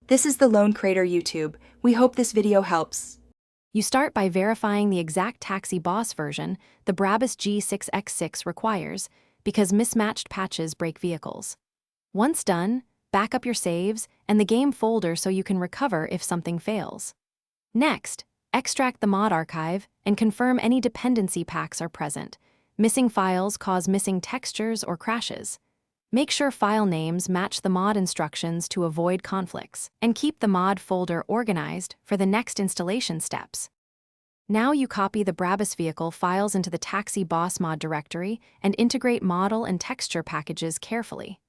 This is the Lone Crater YouTube. We hope this video helps. You start by verifying the exact taxi boss version the Brabus G-6X6 requires, because mismatched patches break vehicles. Once done, back up your saves and the game folder so you can recover if something fails. Next, extract the mod archive and confirm any dependency packs are present. Missing files cause missing textures or crashes. Make sure file names match the mod instructions to avoid conflicts, and keep the mod folder organized for the next installation steps. Now you copy the Brabus vehicle files into the Taxi Boss mod directory and integrate model and texture packages carefully.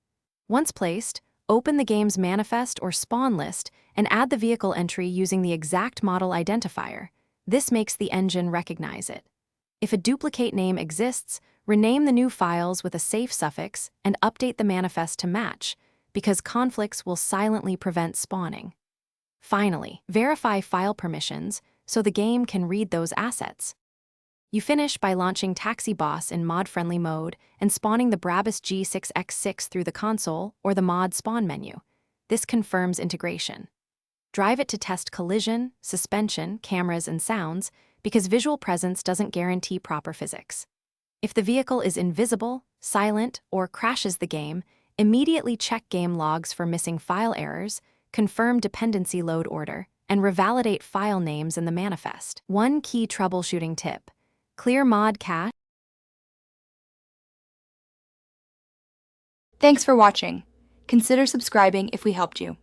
Once placed, open the game's manifest or spawn list and add the vehicle entry using the exact model identifier. This makes the engine recognize it. If a duplicate name exists, rename the new files with a safe suffix and update the manifest to match, because conflicts will silently prevent spawning. Finally, verify file permissions so the game can read those assets. You finish by launching Taxi Boss in mod-friendly mode and spawning the Brabus G-6X6 through the console or the mod spawn menu. This confirms integration. Drive it to test collision, suspension, cameras, and sounds, because visual presence doesn't guarantee proper physics. If the vehicle is invisible, silent, or crashes the game, immediately check game logs for missing file errors, confirm dependency load order, and revalidate file names in the manifest. One key troubleshooting tip: clear mod cache. Thanks for watching. Consider subscribing if we helped you.